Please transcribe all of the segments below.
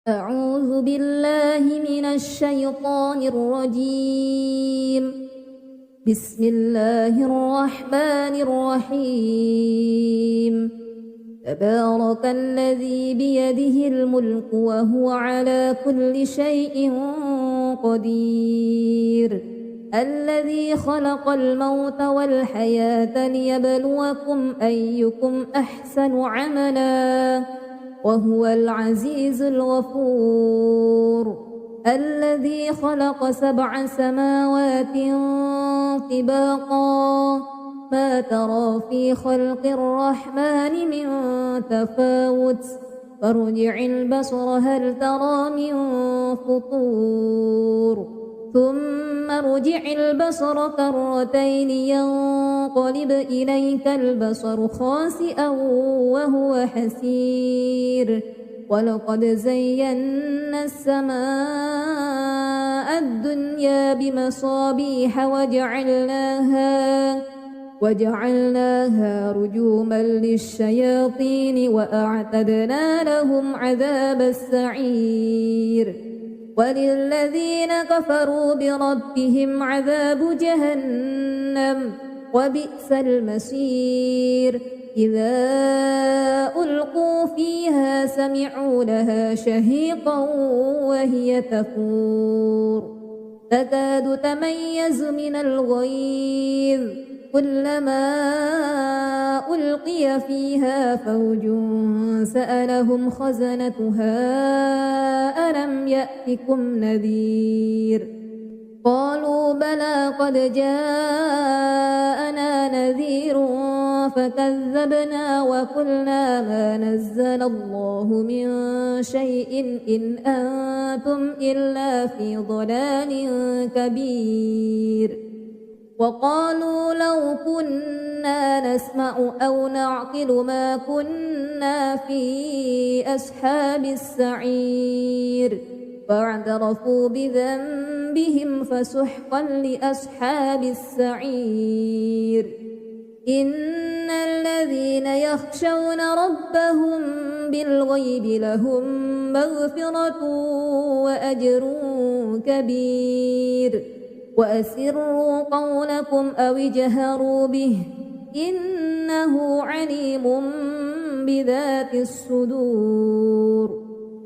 أعوذ بالله من الشيطان الرجيم. بسم الله الرحمن الرحيم. تبارك الذي بيده الملك وهو على كل شيء قدير. الذي خلق الموت والحياة ليبلوكم أيكم أحسن عملا وهو العزيز الغفور. الذي خلق 7 سماوات طباقا ما ترى في خلق الرحمن من تفاوت فارجع البصر هل ترى من فطور ثم ارجع البصر كرتين ينقلب إليك البصر خاسئا وهو حسير. ولقد زينا السماء الدنيا بمصابيح وجعلناها رجوما للشياطين وأعتدنا لهم عذاب السعير. وللذين كفروا بربهم عذاب جهنم وبئس المصير. إذا ألقوا فيها سمعوا لها شهيقا وهي تفور تكاد تميز من الغيظ كلما ألقي فيها فوج سألهم خزنتها ألم يأتكم نذير قالوا بلى قد جاءنا نذير فكذبنا وقلنا ما نزل الله من شيء إن أنتم إلا في ضلال كبير. وقالوا لو كنا نسمع أو نعقل ما كنا في أصحاب السعير فاعترفوا بذنبهم فسحقا لأصحاب السعير. إن الذين يخشون ربهم بالغيب لهم مغفرة وأجر كبير. وأسروا قولكم أو اجهروا به إنه عليم بذات الصدور.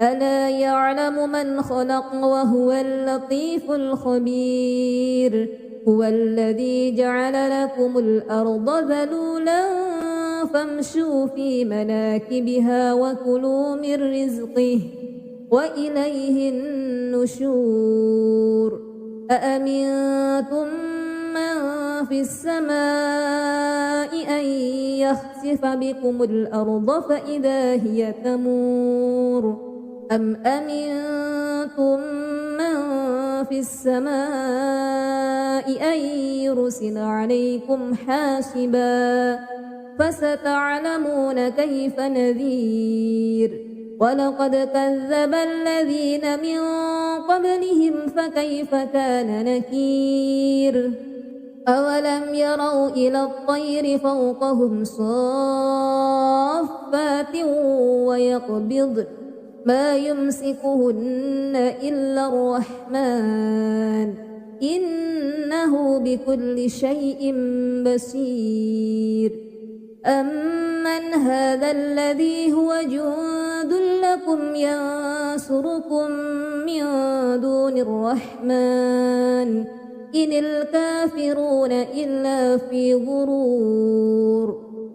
ألا يعلم من خلق وهو اللطيف الخبير. هو الذي جعل لكم الأرض ذلولا فامشوا في مناكبها وكلوا من رزقه وإليه النشور. أأمنتم من في السماء أن يخسف بكم الأرض فإذا هي تمور أم أمنتم من في السماء أن يرسل عليكم حاسبا فستعلمون كيف نذير. ولقد كذب الذين من قبلهم فكيف كان نكير. أولم يروا إلى الطير فوقهم صافات ويقبضن ما يمسكهن إلا الرحمن إنه بكل شيء بصير. أمن هذا الذي هو جند لكم ينصركم من دون الرحمن إن الكافرون إلا في غرور.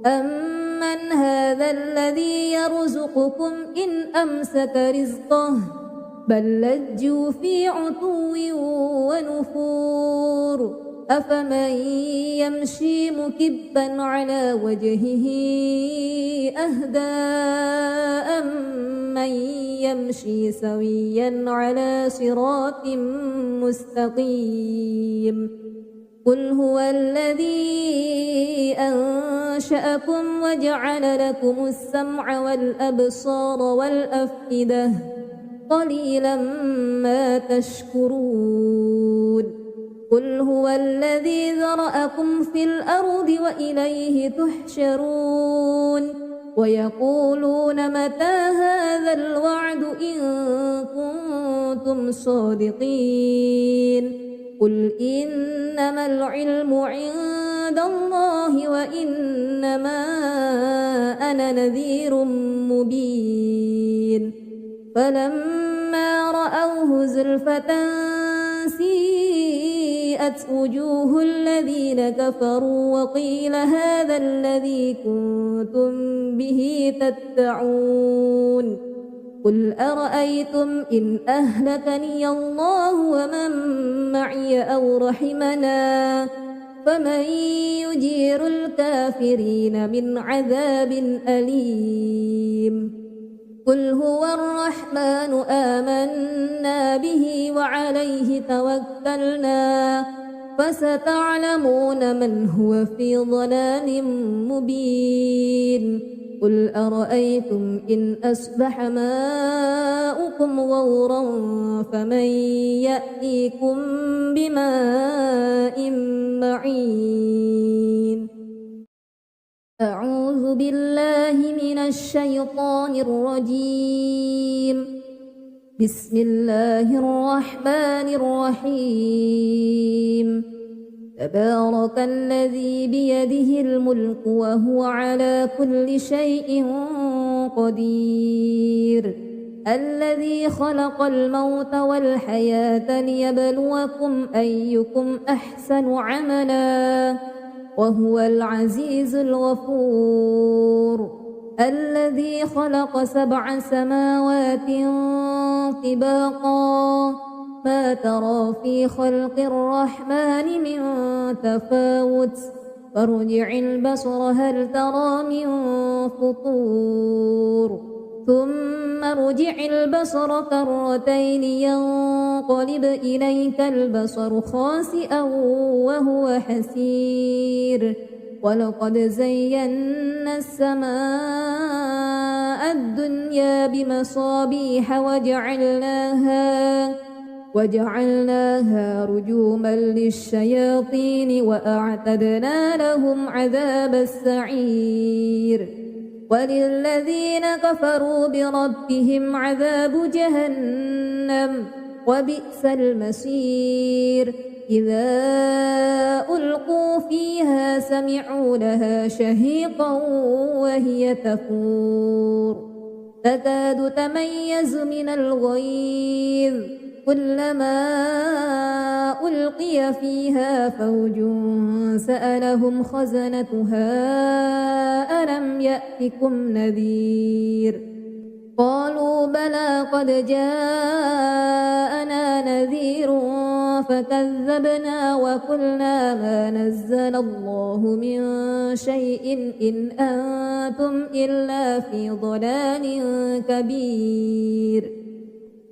أمن هذا الذي يرزقكم إن أمسك رزقه بل لجوا في عتو ونفور. أفمن يمشي مكبا على وجهه أهدى أمن يمشي سويا على صراط مستقيم. قل هو الذي أنشأكم وجعل لكم السمع والأبصار والأفئدة قليلا ما تشكرون. قل هو الذي ذرأكم في الأرض وإليه تحشرون. ويقولون متى هذا الوعد إن كنتم صادقين قل إنما العلم عند الله وإنما أنا نذير مبين فلما رأوه زلفة سيئت وجوه الذين كفروا وقيل هذا الذي كنتم به تدعون قل أرأيتم إن أهلكني الله ومن معي أو رحمنا فمن يجير الكافرين من عذاب أليم قل هو الرحمن آمنا به وعليه توكلنا فستعلمون من هو في ضلال مبين قل أرأيتم إن أصبح ماؤكم غورا فمن يأتيكم بماء معين أعوذ بالله من الشيطان الرجيم بسم الله الرحمن الرحيم تبارك الذي بيده الملك وهو على كل شيء قدير الذي خلق الموت والحياة ليبلوكم أيكم أحسن عملا وهو العزيز الغفور الذي خلق 7 سماوات طباقا ما ترى في خلق الرحمن من تفاوت فارجع البصر هل ترى من فطور ثم ارجع البصر كرتين ينقلب إليك البصر خاسئا وهو حسير ولقد زينا السماء الدنيا بمصابيح وجعلناها رجوما للشياطين وأعتدنا لهم عذاب السعير وللذين كفروا بربهم عذاب جهنم وبئس المصير إذا ألقوا فيها سمعوا لها شهيقا وهي تفور تكاد تميز من الغيظ كلما ألقي فيها فوج سألهم خزنتها ألم يأتكم نذير قالوا بلى قد جاءنا نذير فكذبنا وقلنا ما نزل الله من شيء إن أنتم إلا في ضلال كبير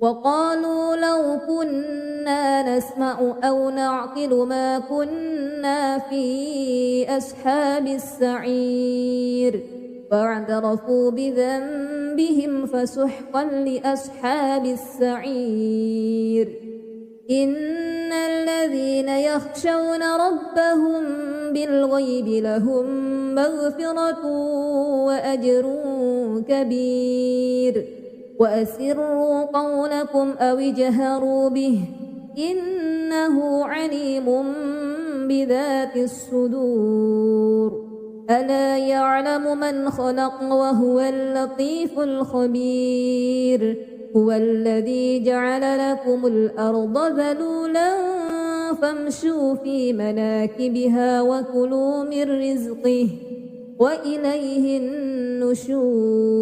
وقالوا لو كنا نسمع أو نعقل ما كنا في أصحاب السعير فاعترفوا بذنبهم فسحقا لأصحاب السعير إن الذين يخشون ربهم بالغيب لهم مغفرة وأجر كبير وأسروا قولكم أو اجهروا به إنه عليم بذات الصدور ألا يعلم من خلق وهو اللطيف الخبير هو الذي جعل لكم الأرض ذلولا فامشوا في مناكبها وكلوا من رزقه وإليه النشور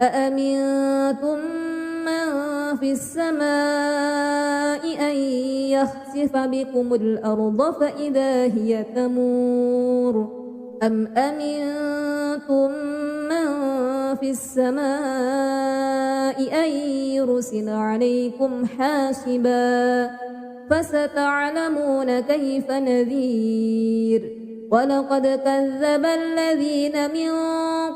أأمنتم من في السماء أن يخسف بكم الأرض فإذا هي تمور أم أمنتم من في السماء أن يرسل عليكم حاسبا فستعلمون كيف نذير ولقد كذب الذين من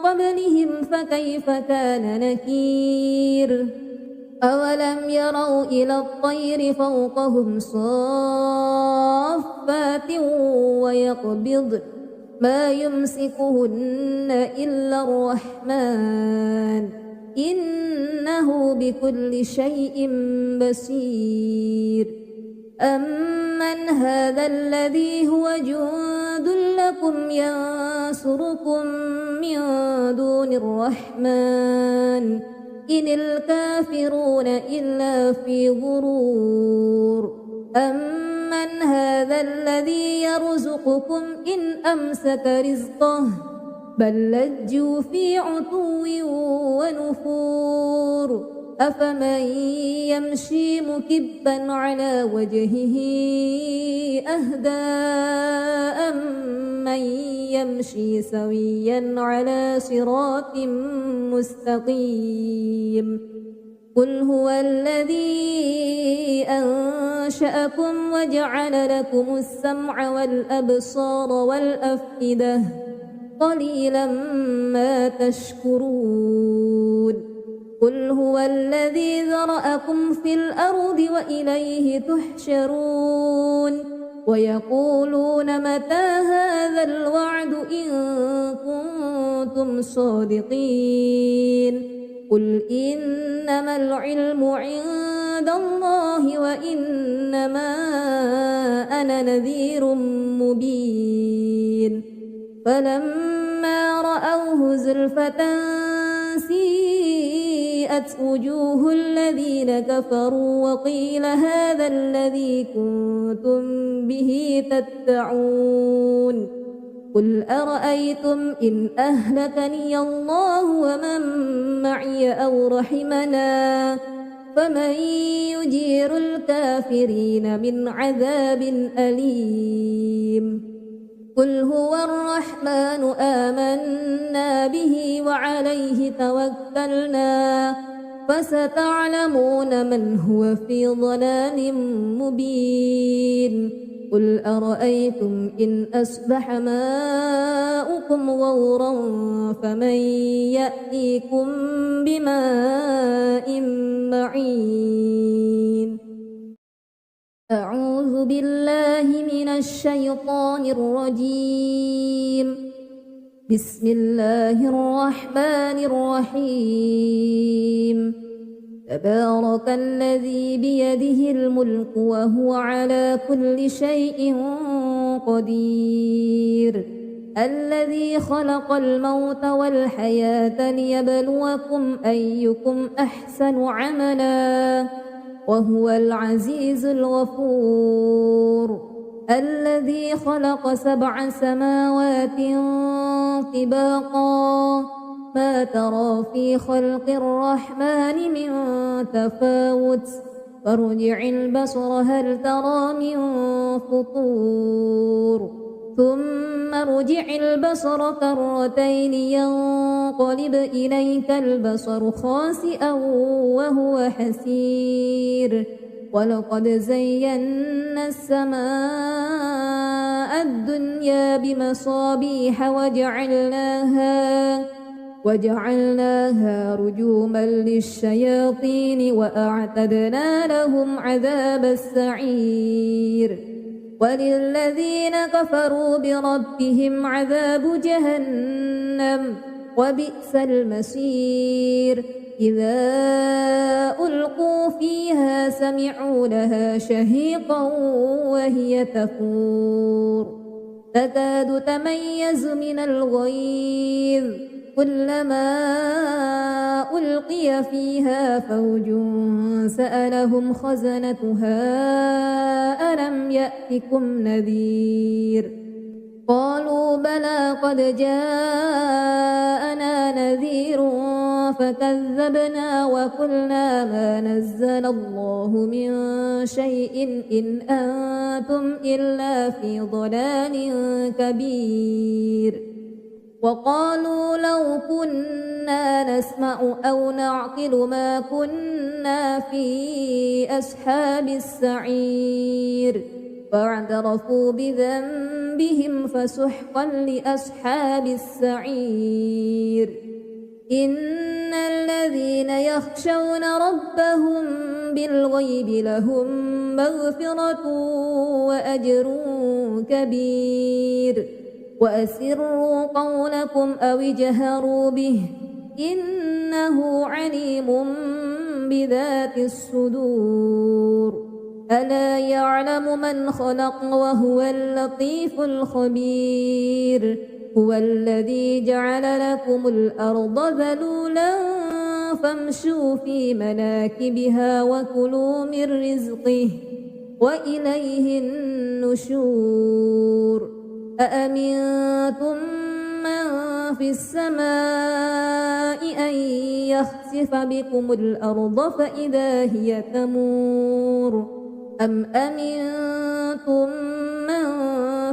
قبلهم فكيف كان نكير أولم يروا إلى الطير فوقهم صافات ويقبض ما يمسكهن إلا الرحمن إنه بكل شيء بصير أمن هذا الذي هو جند لكم ينصركم من دون الرحمن إن الكافرون إلا في غرور أمن هذا الذي يرزقكم إن أمسك رزقه بل لجوا في عتو ونفور أفمن يمشي مكبا على وجهه أهدى أمن يمشي سويا على صراط مستقيم قل هو الذي أنشأكم وجعل لكم السمع والأبصار والأفئدة قليلا ما تشكرون قل هو الذي ذرأكم في الأرض وإليه تحشرون ويقولون متى هذا الوعد إن كنتم صادقين قل إنما العلم عند الله وإنما أنا نذير مبين فلما رأوه زلفة سيئت وجوه الذين كفروا وقيل هذا الذي كنتم به تدعون قل أرأيتم إن أهلكني الله ومن معي أو رحمنا فمن يجير الكافرين من عذاب أليم قل هو الرحمن آمنا به وعليه توكلنا فستعلمون من هو في ضلال مبين قل أرأيتم إن أصبح ماؤكم غورا فمن يأتيكم بماء معين أعوذ بالله من الشيطان الرجيم بسم الله الرحمن الرحيم تبارك الذي بيده الملك وهو على كل شيء قدير الذي خلق الموت والحياة ليبلوكم أيكم أحسن عملا وهو العزيز الغفور الذي خلق 7 سماوات طباقا ما ترى في خلق الرحمن من تفاوت فارجع البصر هل ترى من فطور ثم ارجع البصر كرتين ينقلب إليك البصر خاسئا وهو حسير ولقد زينا السماء الدنيا بمصابيح وجعلناها رجوما للشياطين وأعتدنا لهم عذاب السعير وللذين كفروا بربهم عذاب جهنم وبئس المصير إذا ألقوا فيها سمعوا لها شهيقا وهي تفور تكاد تميز من الغيظ كلما ألقي فيها فوج سألهم خزنتها ألم يأتكم نذير قالوا بلى قد جاءنا نذير فكذبنا وقلنا ما نزل الله من شيء إن أنتم إلا في ضلال كبير وقالوا لو كنا نسمع أو نعقل ما كنا في أصحاب السعير فاعترفوا بذنبهم فسحقا لأصحاب السعير إن الذين يخشون ربهم بالغيب لهم مغفرة وأجر كبير وأسروا قولكم أو اجهروا به إنه عليم بذات الصدور ألا يعلم من خلق وهو اللطيف الخبير هو الذي جعل لكم الأرض ذلولا فامشوا في مناكبها وكلوا من رزقه وإليه النشور أأمنتم من في السماء أن يخسف بكم الأرض فإذا هي تمور أم أمنتم من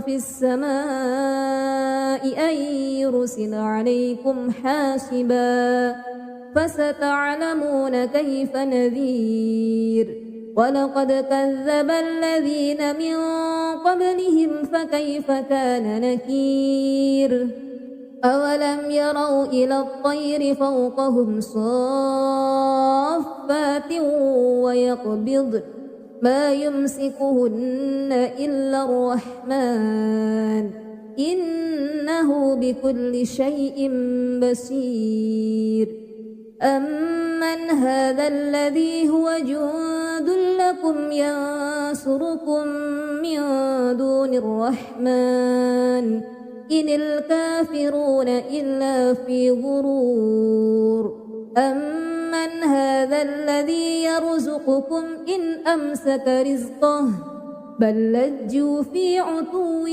في السماء أن يرسل عليكم حاسبا فستعلمون كيف نذير ولقد كذب الذين من قبلهم فكيف كان نكير أولم يروا إلى الطير فوقهم صافات ويقبض ما يمسكهن إلا الرحمن إنه بكل شيء بصير أمن هذا الذي هو جند لكم ينصركم من دون الرحمن إن الكافرون إلا في غرور أمن هذا الذي يرزقكم إن أمسك رزقه بل لجوا في عتو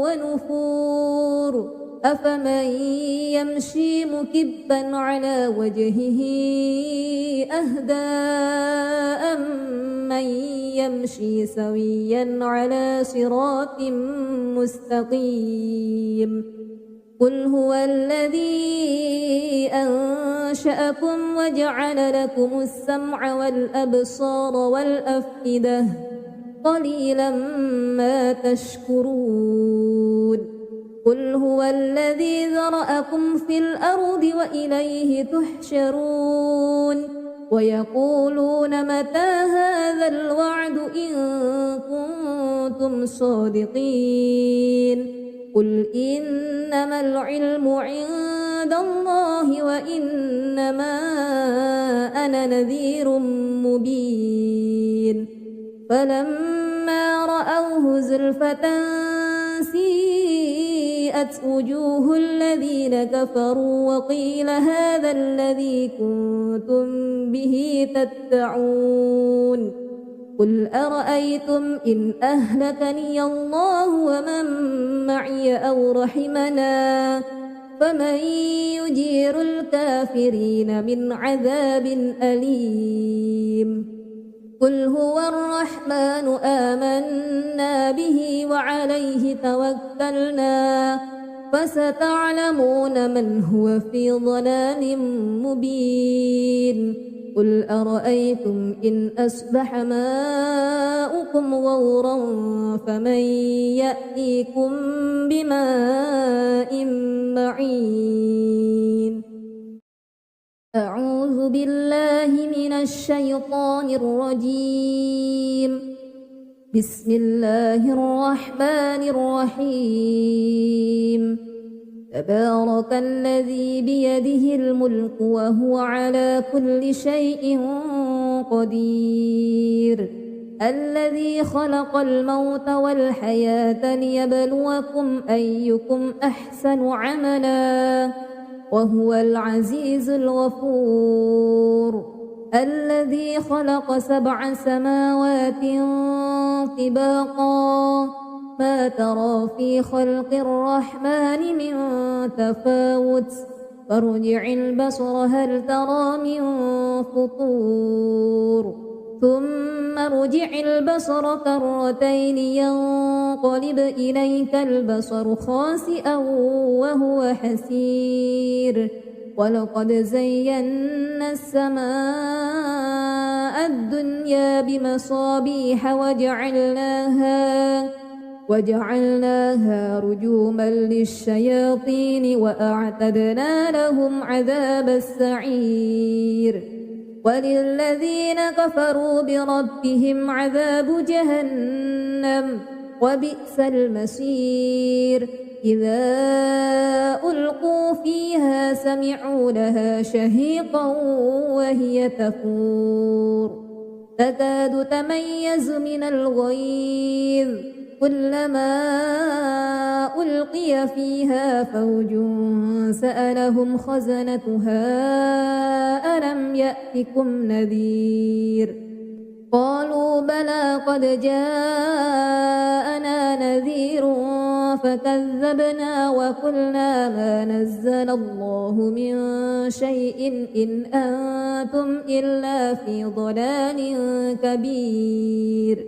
ونفور أفمن يمشي مكبا على وجهه أهدى أمن يمشي سويا على صراط مستقيم قل هو الذي أنشأكم وجعل لكم السمع والأبصار والأفئدة قليلا ما تشكرون قل هو الذي ذرأكم في الأرض وإليه تحشرون ويقولون متى هذا الوعد إن كنتم صادقين قل إنما العلم عند الله وإنما أنا نذير مبين فلما رأوه زلفة سيئت وجوه الذين كفروا وقيل هذا الذي كنتم به تدعون قل أرأيتم إن أهلكني الله ومن معي أو رحمنا فمن يجير الكافرين من عذاب أليم قل هو الرحمن آمنا به وعليه توكلنا فستعلمون من هو في ضلال مبين قل أرأيتم إن أصبح ماؤكم غورا فمن يأتيكم بماء معين أعوذ بالله من الشيطان الرجيم بسم الله الرحمن الرحيم تبارك الذي بيده الملك وهو على كل شيء قدير الذي خلق الموت والحياة ليبلوكم أيكم أحسن عملا وهو العزيز الغفور الذي خلق 7 سماوات طباقا ما ترى في خلق الرحمن من تفاوت فارجع البصر هل ترى من فطور ثم ارجع البصر كرتين ينقلب إليك البصر خاسئا وهو حسير ولقد زينا السماء الدنيا بمصابيح وجعلناها رجوما للشياطين وأعتدنا لهم عذاب السعير وللذين كفروا بربهم عذاب جهنم وبئس المصير إذا ألقوا فيها سمعوا لها شهيقا وهي تفور تكاد تميز من الغيظ كلما ألقي فيها فوج سألهم خزنتها ألم يأتكم نذير قالوا بلى قد جاءنا نذير فكذبنا وقلنا ما نزل الله من شيء إن أنتم إلا في ضلال كبير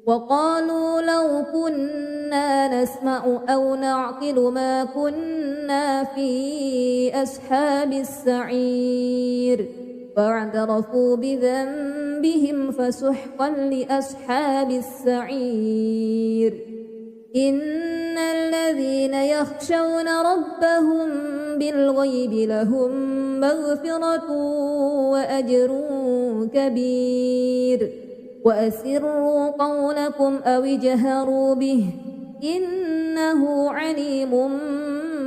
وقالوا لو كنا نسمع أو نعقل ما كنا في أصحاب السعير فاعترفوا بذنبهم فسحقا لأصحاب السعير إن الذين يخشون ربهم بالغيب لهم مغفرة وأجر كبير وأسروا قولكم أو اجهروا به إنه عليم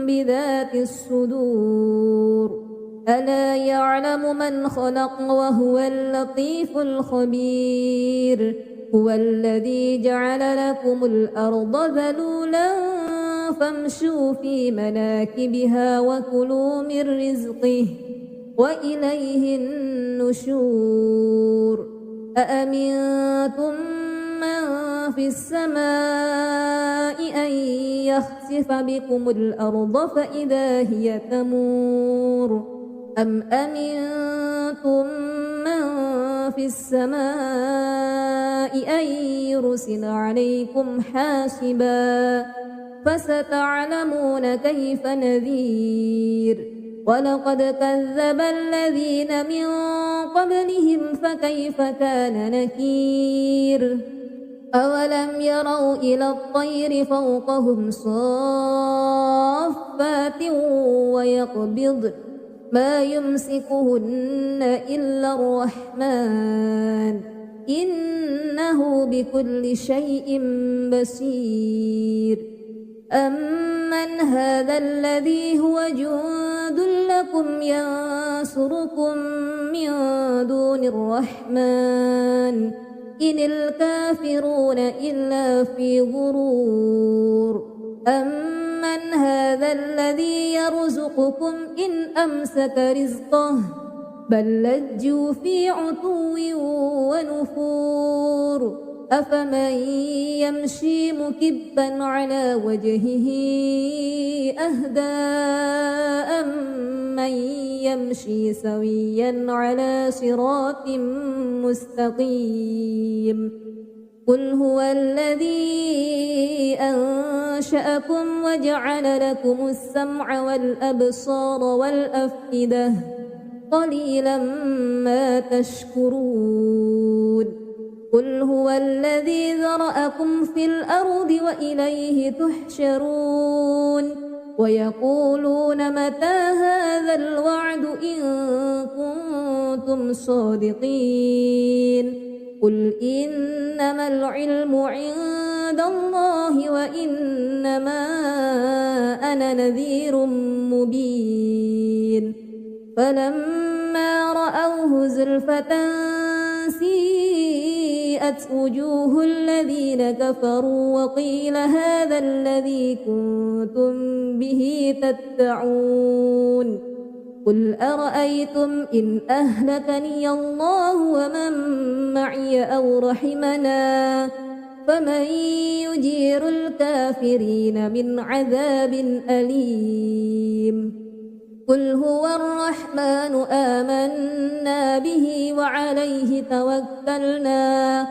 بذات الصدور ألا يعلم من خلق وهو اللطيف الخبير هو الذي جعل لكم الأرض ذلولا فامشوا في مناكبها وكلوا من رزقه وإليه النشور أأمنتم من في السماء أن يخسف بكم الأرض فإذا هي تمور أم أمنتم من في السماء أن يرسل عليكم حاسبا فستعلمون كيف نذير ولقد كذب الذين من قبلهم فكيف كان نكير أولم يروا إلى الطير فوقهم صافات ويقبضن ما يمسكهن إلا الرحمن إنه بكل شيء بصير أمن هذا الذي هو جند لكم ينصركم من دون الرحمن إن الكافرون إلا في غرور أمن هذا الذي يرزقكم إن أمسك رزقه بل لجوا في عتو ونفور أفمن يمشي مكبا على وجهه أهدى أمن يمشي سويا على صراط مستقيم قل هو الذي أنشأكم وجعل لكم السمع والأبصار والأفئدة قليلا ما تشكرون قل هو الذي ذرأكم في الأرض وإليه تحشرون ويقولون متى هذا الوعد إن كنتم صادقين قل إنما العلم عند الله وإنما أنا نذير مبين فلما رأوه زلفة سيئت وجوه الذين كفروا وقيل هذا الذي كنتم به تدعون قل أرأيتم إن أهلكني الله ومن معي أو رحمنا فمن يجير الكافرين من عذاب أليم قل هو الرحمن آمنا به وعليه توكلنا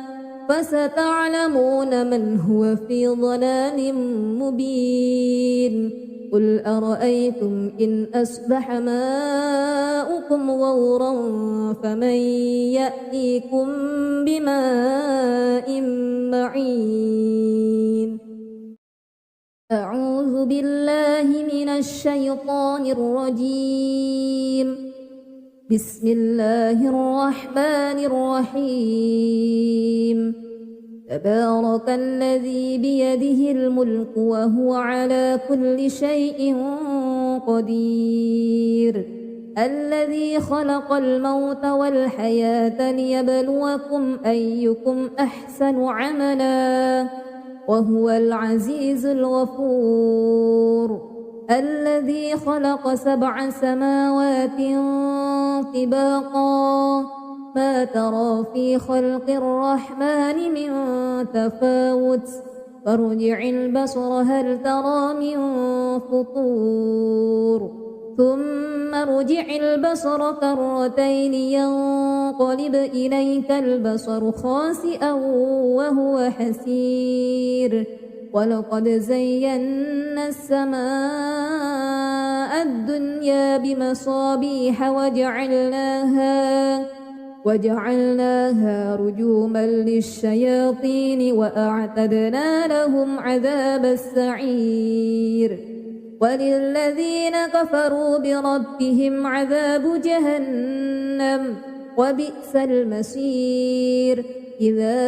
فستعلمون من هو في ضلال مبين قل أرأيتم إن أصبح ماؤكم غورا فمن يأتيكم بماء معين أعوذ بالله من الشيطان الرجيم بسم الله الرحمن الرحيم تبارك الذي بيده الملك وهو على كل شيء قدير الذي خلق الموت والحياة ليبلوكم أيكم أحسن عملا وهو العزيز الغفور الذي خلق 7 سماوات طباقا ما ترى في خلق الرحمن من تفاوت فارجع البصر هل ترى من فطور ثم ارجع البصر كرتين ينقلب إليك البصر خاسئا وهو حسير ولقد زينا السماء الدنيا بمصابيح وجعلناها رجوما للشياطين وأعتدنا لهم عذاب السعير وللذين كفروا بربهم عذاب جهنم وبئس المصير إذا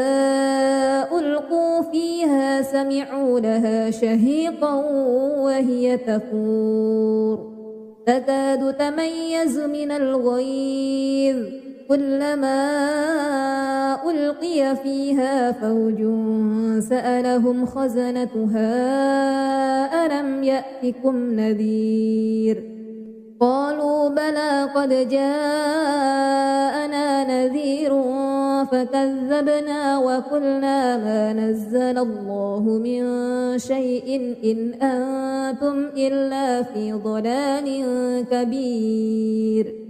ألقوا فيها سمعوا لها شهيقا وهي تفور تكاد تميز من الغيظ كلما ألقي فيها فوج سألهم خزنتها ألم يأتكم نذير قالوا بلى قد جاءنا نذير فكذبنا وقلنا ما نزل الله من شيء إن أنتم إلا في ضلال كبير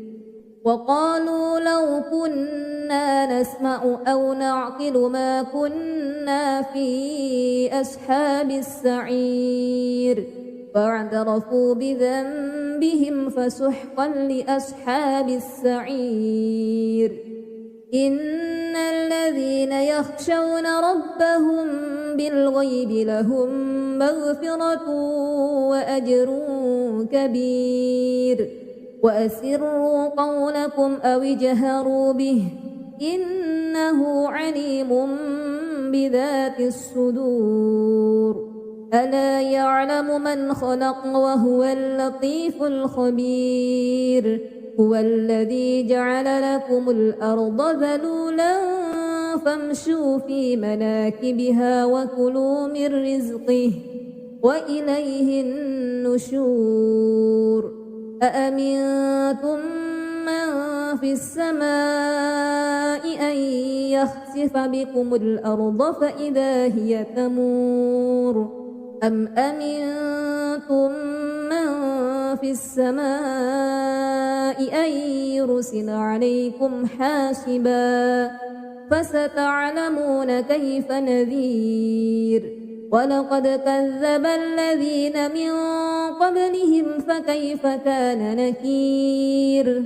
وقالوا لو كنا نسمع أو نعقل ما كنا في أصحاب السعير فاعترفوا بذنبهم فسحقا لأصحاب السعير إن الذين يخشون ربهم بالغيب لهم مغفرة وأجر كبير وأسروا قولكم أو اجهروا به إنه عليم بذات الصدور ألا يعلم من خلق وهو اللطيف الخبير هو الذي جعل لكم الأرض ذلولا فامشوا في مناكبها وكلوا من رزقه وإليه النشور أأمنتم من في السماء أن يخسف بكم الأرض فإذا هي تمور أم أمنتم من في السماء أن يرسل عليكم حاسبا فستعلمون كيف نذير ولقد كذب الذين من قبلهم فكيف كان نكير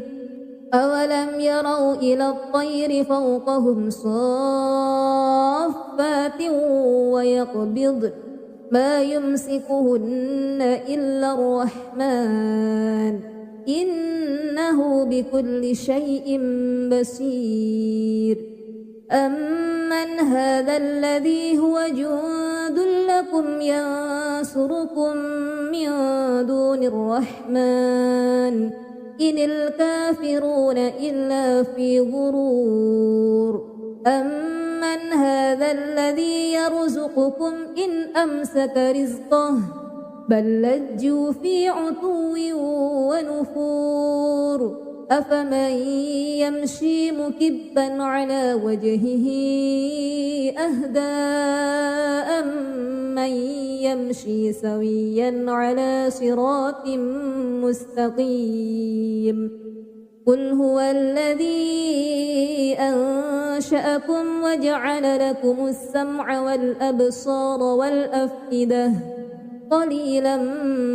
أولم يروا إلى الطير فوقهم صافات ويقبض ما يمسكهن إلا الرحمن إنه بكل شيء بصير أمن هذا الذي هو جند لكم ينصركم من دون الرحمن إن الكافرون إلا في غرور أمن هذا الذي يرزقكم إن أمسك رزقه بل لجوا في عتو ونفور أفمن يمشي مكبا على وجهه أهدى أمن يمشي سويا على صراط مستقيم قل هو الذي أنشأكم وجعل لكم السمع والأبصار والأفئدة قليلا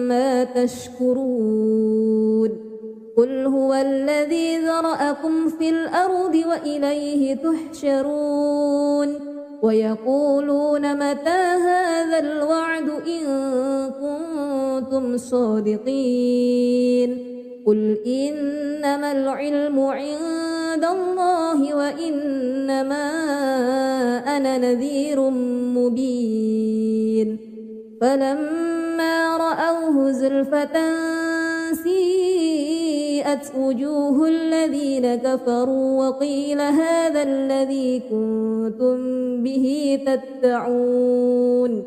ما تشكرون قل هو الذي ذرأكم في الأرض وإليه تحشرون ويقولون متى هذا الوعد إن كنتم صادقين قل إنما العلم عند الله وإنما أنا نذير مبين فلما رأوه زلفة سيئت وجوه الذين كفروا وقيل هذا الذي كنتم به تدعون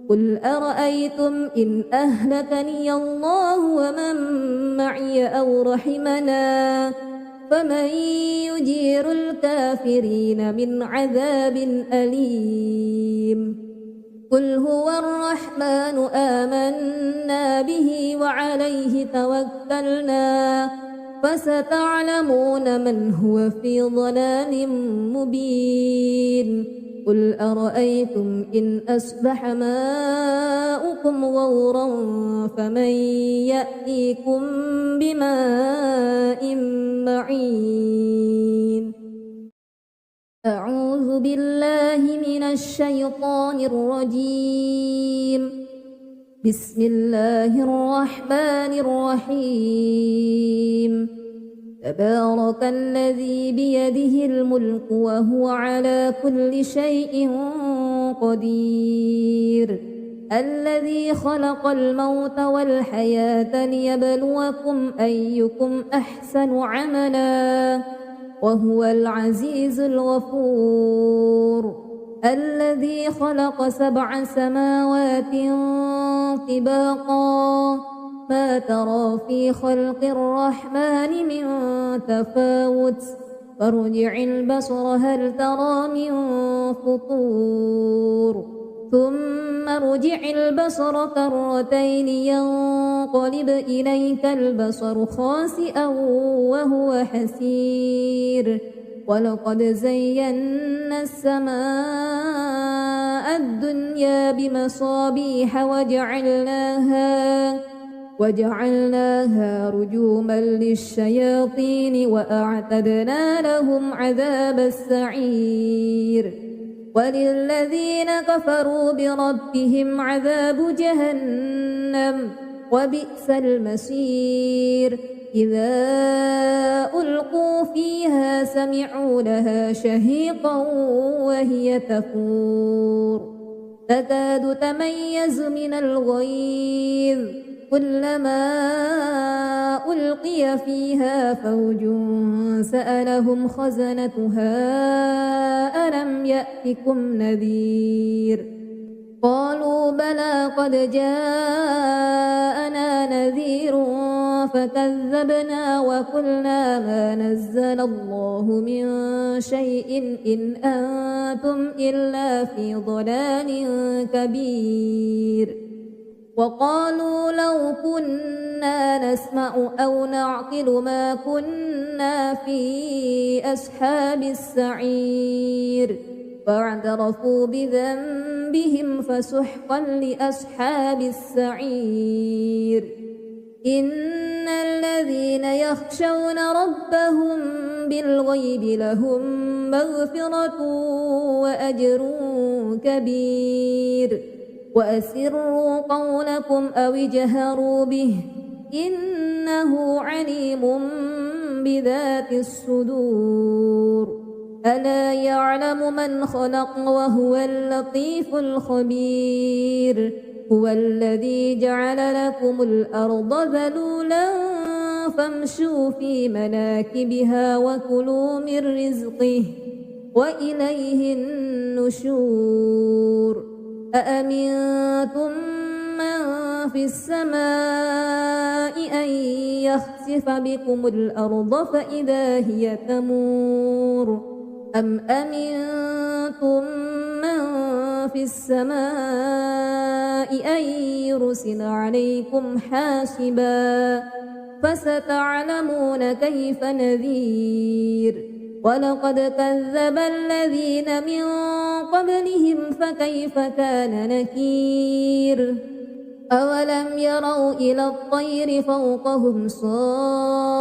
قل أرأيتم إن أهلكني الله ومن معي أو رحمنا فمن يجير الكافرين من عذاب أليم قل هو الرحمن آمنا به وعليه توكلنا فستعلمون من هو في ضلال مبين قل أرأيتم إن أصبح ماؤكم غورا فمن يأتيكم بماء معين أعوذ بالله من الشيطان الرجيم بسم الله الرحمن الرحيم تبارك الذي بيده الملك وهو على كل شيء قدير الذي خلق الموت والحياة ليبلوكم أيكم أحسن عملا وهو العزيز الغفور الذي خلق 7 سماوات طباقا ما ترى في خلق الرحمن من تفاوت فارجع البصر هل ترى من فطور ثم ارجع البصر كرتين ينقلب إليك البصر خاسئا وهو حسير ولقد زينا السماء الدنيا بمصابيح وجعلناها رجوما للشياطين وأعتدنا لهم عذاب السعير وللذين كفروا بربهم عذاب جهنم وبئس المصير إذا ألقوا فيها سمعوا لها شهيقا وهي تفور تكاد تميز من الغيظ كلما ألقي فيها فوج سألهم خزنتها ألم يأتكم نذير قالوا بلى قد جاءنا نذير فكذبنا وقلنا ما نزل الله من شيء إن أنتم إلا في ضلال كبير وقالوا لو كنا نسمع أو نعقل ما كنا في أصحاب السعير فاعترفوا بذنبهم فسحقا لأصحاب السعير إن الذين يخشون ربهم بالغيب لهم مغفرة وأجر كبير وأسروا قولكم أو اجهروا به إنه عليم بذات الصدور ألا يعلم من خلق وهو اللطيف الخبير هو الذي جعل لكم الأرض ذلولا فامشوا في مناكبها وكلوا من رزقه وإليه النشور أأمنتم من في السماء أن يخسف بكم الأرض فإذا هي تمور أم أمنتم من في السماء أن يرسل عليكم حاسبا فستعلمون كيف نذير ولقد كذب الذين من قبلهم فكيف كان نكير أولم يروا إلى الطير فوقهم صافات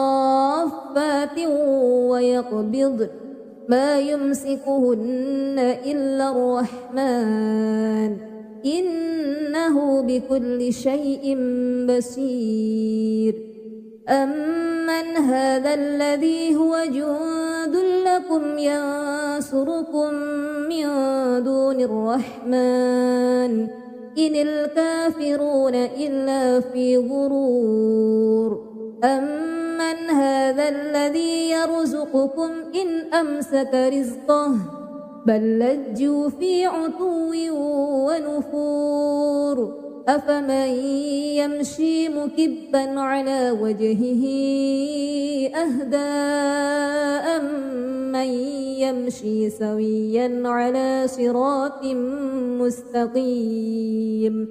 ويقبضن ما يمسكهن إلا الرحمن إنه بكل شيء بصير أمن هذا الذي هو جند لكم ينصركم من دون الرحمن إن الكافرون إلا في غرور أمن هذا الذي يرزقكم إن أمسك رزقه بل لجوا في عتو ونفور أفمن يمشي مكبا على وجهه أهدى أمن يمشي سويا على صراط مستقيم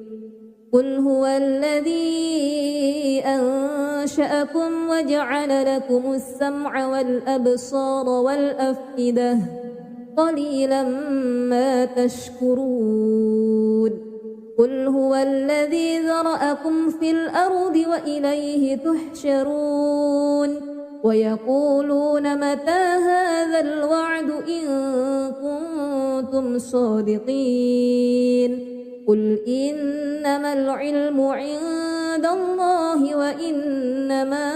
قل هو الذي أنشأكم وجعل لكم السمع والأبصار والأفئدة قليلا ما تشكرون قل هو الذي ذرأكم في الأرض وإليه تحشرون ويقولون متى هذا الوعد إن كنتم صادقين قل إنما العلم عند الله وإنما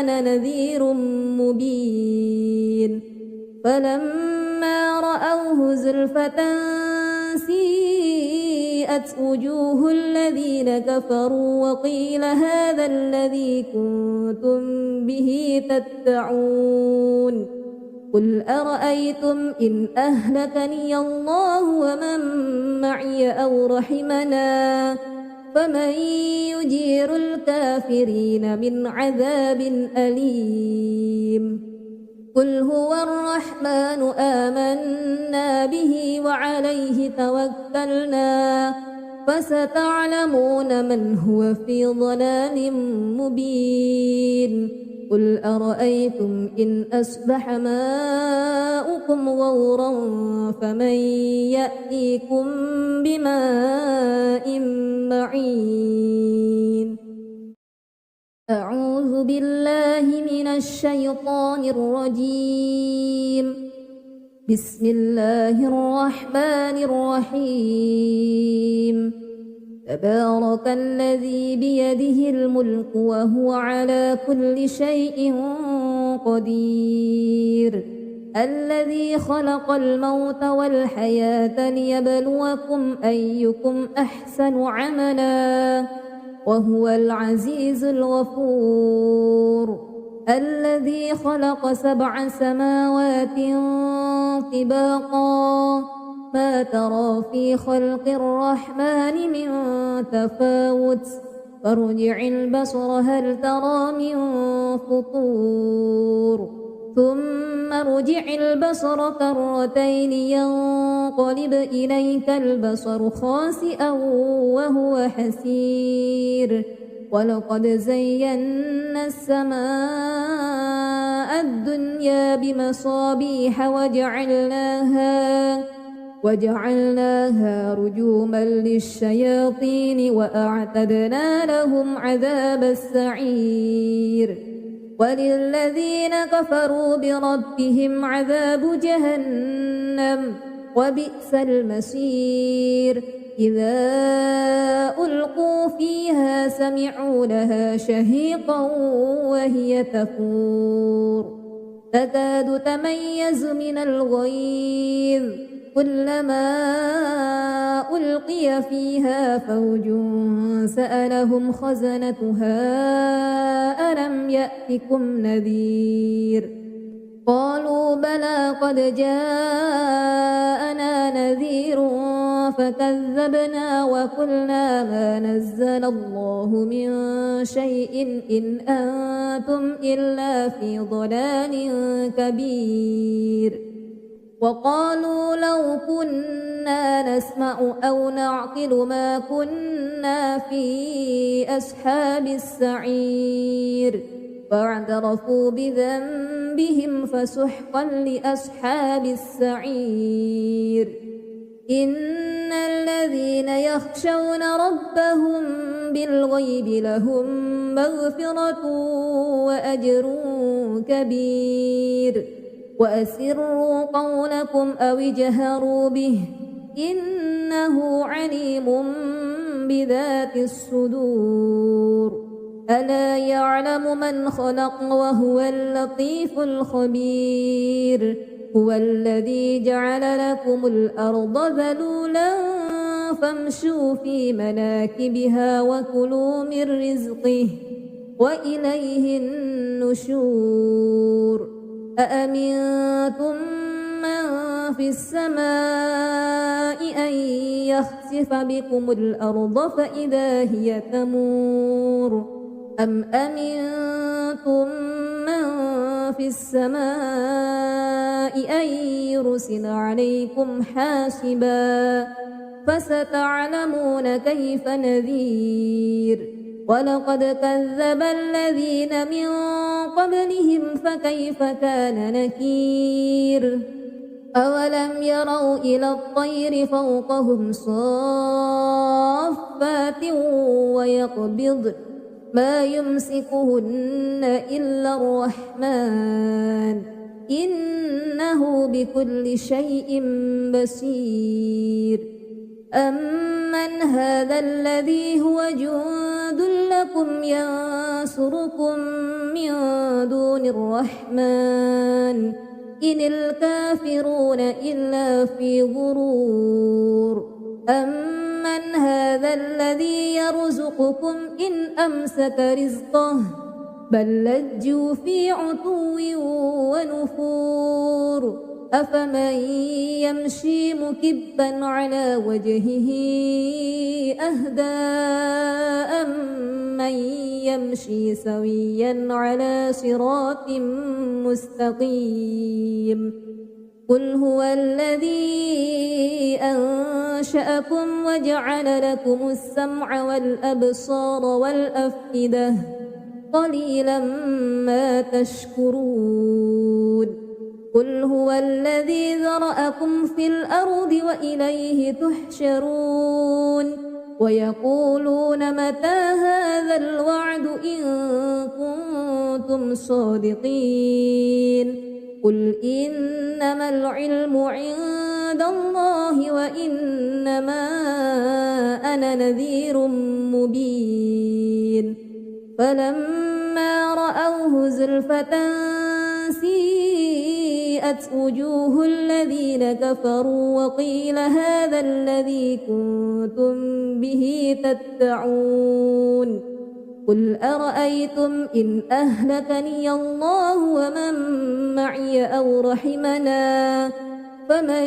أنا نذير مبين فلما رأوه زلفة سيئت وجوه الذين كفروا وقيل هذا الذي كنتم به تدعون قل أرأيتم إن أهلكني الله ومن معي أو رحمنا فمن يجير الكافرين من عذاب أليم قل هو الرحمن آمنا به وعليه توكلنا فستعلمون من هو في ضلال مبين قل أرأيتم إن أصبح ماؤكم غورا فمن يأتيكم بماء معين أعوذ بالله من الشيطان الرجيم بسم الله الرحمن الرحيم تبارك الذي بيده الملك وهو على كل شيء قدير الذي خلق الموت والحياة ليبلوكم أيكم أحسن عملا وهو العزيز الغفور الذي خلق 7 سماوات طباقا ما ترى في خلق الرحمن من تفاوت فارجع البصر هل ترى من فطور ثم ارجع البصر كرتين ينقلب إليك البصر خاسئا وهو حسير ولقد زينا السماء الدنيا بمصابيح وجعلناها رجوما للشياطين وأعتدنا لهم عذاب السعير وللذين كفروا بربهم عذاب جهنم وبئس المصير إذا ألقوا فيها سمعوا لها شهيقا وهي تفور تكاد تميز من الغيظ كلما ألقي فيها فوج سألهم خزنتها ألم يأتكم نذير قالوا بلى قد جاءنا نذير فكذبنا وقلنا ما نزل الله من شيء إن أنتم إلا في ضلال كبير وقالوا لو كنا نسمع أو نعقل ما كنا في أصحاب السعير فاعترفوا بذنبهم فسحقا لأصحاب السعير إن الذين يخشون ربهم بالغيب لهم مغفرة وأجر كبير وأسروا قولكم أو اجهروا به إنه عليم بذات الصدور ألا يعلم من خلق وهو اللطيف الخبير هو الذي جعل لكم الأرض ذلولا فامشوا في مناكبها وكلوا من رزقه وإليه النشور أأمنتم من في السماء أن يخسف بكم الأرض فإذا هي تمور أم أمنتم من في السماء أن يرسل عليكم حاسبا فستعلمون كيف نذير ولقد كذب الذين من قبلهم فكيف كان نكير أولم يروا إلى الطير فوقهم صافات ويقبض ما يمسكهن إلا الرحمن إنه بكل شيء بصير أمن هذا الذي هو جند لكم ينصركم من دون الرحمن إن الكافرون إلا في غرور أمن هذا الذي يرزقكم إن أمسك رزقه بل لجوا في عتو ونفور أفمن يمشي مكبا على وجهه أهدى أمن يمشي سويا على صراط مستقيم قل هو الذي أنشأكم وجعل لكم السمع والأبصار والأفئدة قليلا ما تشكرون قل هو الذي ذرأكم في الأرض وإليه تحشرون ويقولون متى هذا الوعد إن كنتم صادقين قل إنما العلم عند الله وإنما أنا نذير مبين فلما رأوه زلفة سيئت وجوه الذين كفروا وقيل هذا الذي كنتم به تدعون قل أرأيتم إن أهلكني الله ومن معي أو رحمنا فمن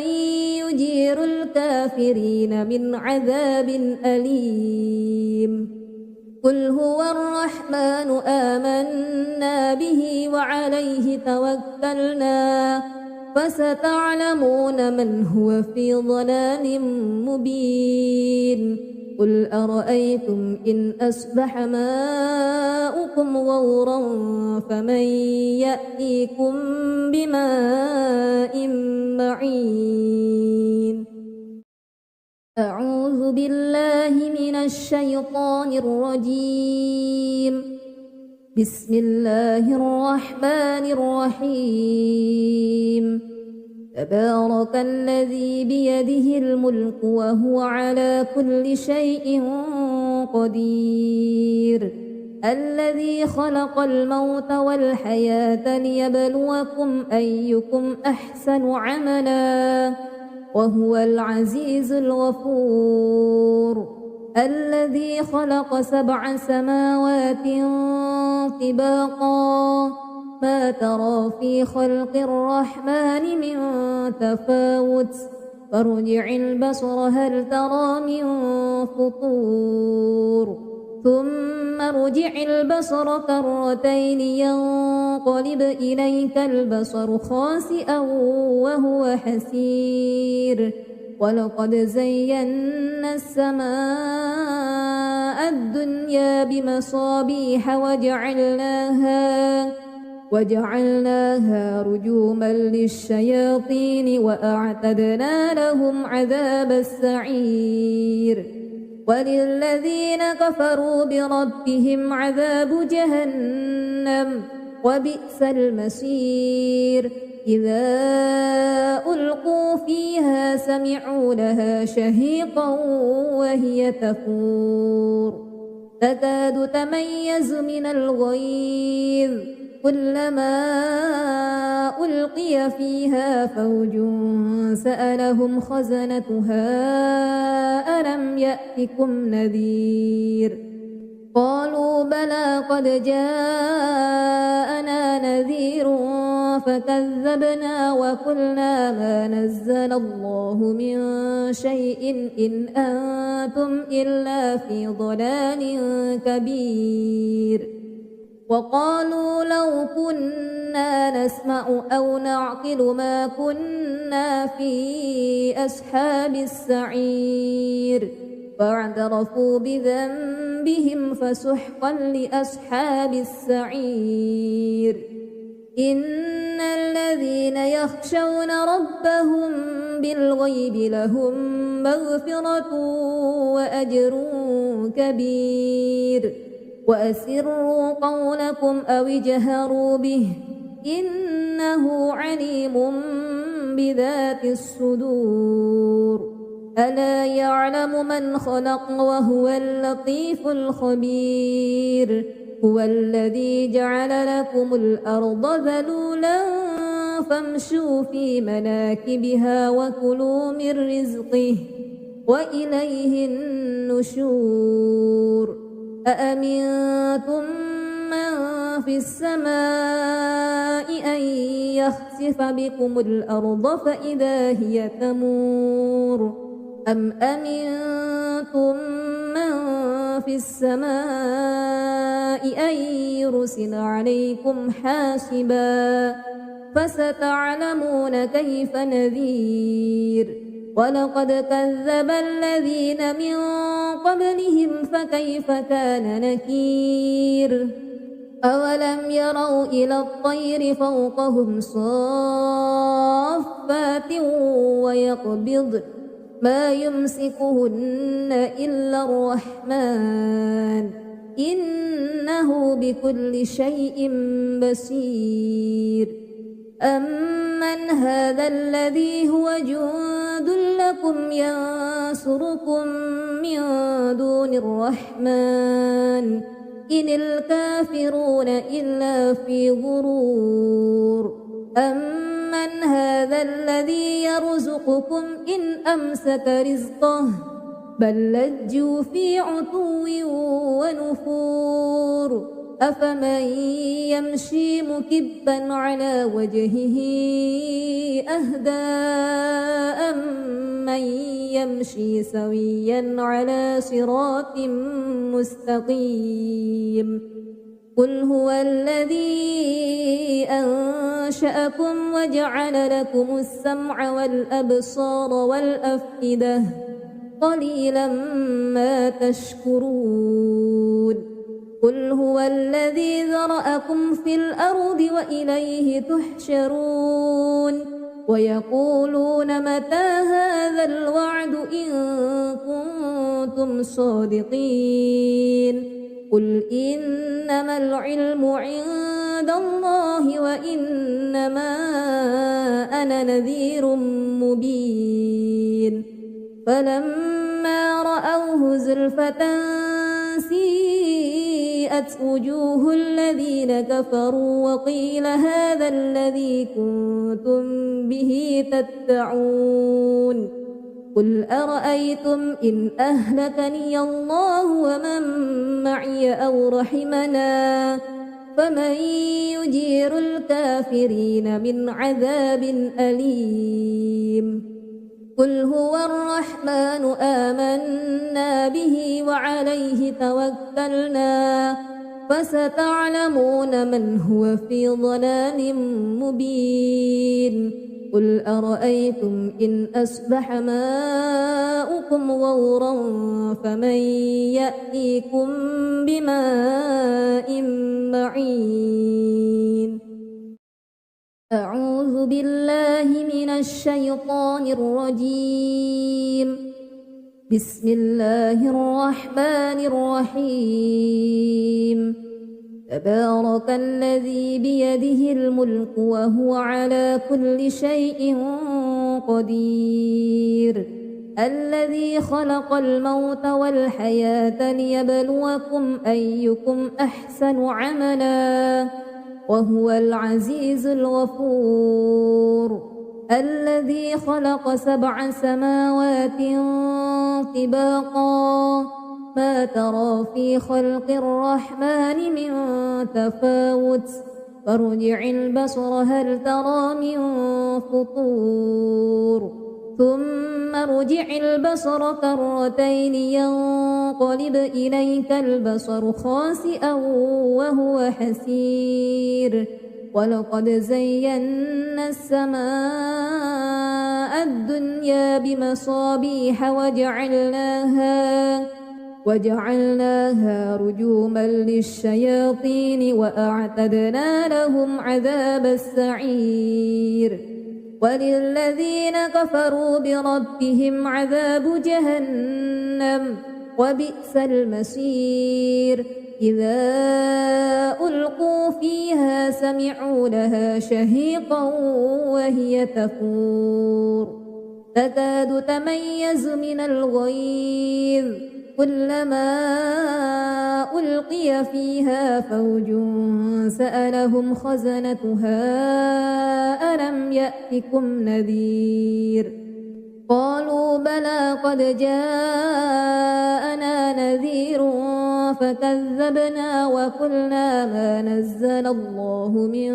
يجير الكافرين من عذاب أليم قل هو الرحمن آمنا به وعليه توكلنا فستعلمون من هو في ضلال مبين قل أرأيتم إن أصبح ماؤكم غورا فمن يأتيكم بماء معين أعوذ بالله من الشيطان الرجيم بسم الله الرحمن الرحيم تبارك الذي بيده الملك وهو على كل شيء قدير الذي خلق الموت والحياة ليبلوكم أيكم أحسن عملا وهو العزيز الغفور الذي خلق 7 سماوات طباقا ما ترى في خلق الرحمن من تفاوت فارجع البصر هل ترى من فطور ثم ارجع البصر كرتين ينقلب إليك البصر خاسئا وهو حسير ولقد زينا السماء الدنيا بمصابيح وجعلناها رجوما للشياطين وأعتدنا لهم عذاب السعير وللذين كفروا بربهم عذاب جهنم وبئس المصير إذا ألقوا فيها سمعوا لها شهيقا وهي تفور تكاد تميز من الغيظ كلما ألقي فيها فوج سألهم خزنتها ألم يأتكم نذير قالوا بلى قد جاءنا نذير فكذبنا وقلنا ما نزل الله من شيء إن أنتم إلا في ضلال كبير وقالوا لو كنا نسمع أو نعقل ما كنا في أصحاب السعير فاعترفوا بذنبهم فسحقا لأصحاب السعير إن الذين يخشون ربهم بالغيب لهم مغفرة وأجر كبير وأسروا قولكم أو اجهروا به إنه عليم بذات الصدور ألا يعلم من خلق وهو اللطيف الخبير هو الذي جعل لكم الأرض ذلولا فامشوا في مناكبها وكلوا من رزقه وإليه النشور أأمنتم من في السماء أن يخسف بكم الأرض فإذا هي تمور أم أمنتم من في السماء أن يرسل عليكم حاسبا فستعلمون كيف نذير ولقد كذب الذين من قبلهم فكيف كان نكير أولم يروا إلى الطير فوقهم صافات ويقبضن ما يمسكهن إلا الرحمن إنه بكل شيء بصير أمن هذا الذي هو جند لكم ينصركم من دون الرحمن إن الكافرون إلا في غرور أمن هذا الذي يرزقكم إن أمسك رزقه بل لجوا في عتو ونفور أفمن يمشي مكبا على وجهه أهدى أمن يمشي سويا على صراط مستقيم قل هو الذي أنشأكم وجعل لكم السمع والأبصار والأفئدة قليلا ما تشكرون قل هو الذي ذرأكم في الأرض وإليه تحشرون ويقولون متى هذا الوعد إن كنتم صادقين قل إنما العلم عند الله وإنما أنا نذير مبين فلما رأوه زلفة سيئت وجوه الذين كفروا وقيل هذا الذي كنتم به تدعون قل أرأيتم إن أهلكني الله ومن معي أو رحمنا فمن يجير الكافرين من عذاب أليم قل هو الرحمن آمنا به وعليه توكلنا فستعلمون من هو في ضلال مبين قل أرأيتم إن أصبح ماؤكم غورا فمن يأتيكم بماء معين أعوذ بالله من الشيطان الرجيم بسم الله الرحمن الرحيم تبارك الذي بيده الملك وهو على كل شيء قدير الذي خلق الموت والحياة ليبلوكم أيكم أحسن عملا وهو العزيز الغفور الذي خلق 7 سماوات طباقا ما ترى في خلق الرحمن من تفاوت فارجع البصر هل ترى من فطور ثم ارجع البصر كرتين ينقلب إليك البصر خاسئا وهو حسير ولقد زينا السماء الدنيا بمصابيح وجعلناها رجوما للشياطين وأعتدنا لهم عذاب السعير وللذين كفروا بربهم عذاب جهنم وبئس المصير إذا ألقوا فيها سمعوا لها شهيقا وهي تفور تكاد تميز من الغيظ كلما ألقي فيها فوج سألهم خزنتها ألم يأتكم نذير قالوا بلى قد جاءنا نذير فكذبنا وقلنا ما نزل الله من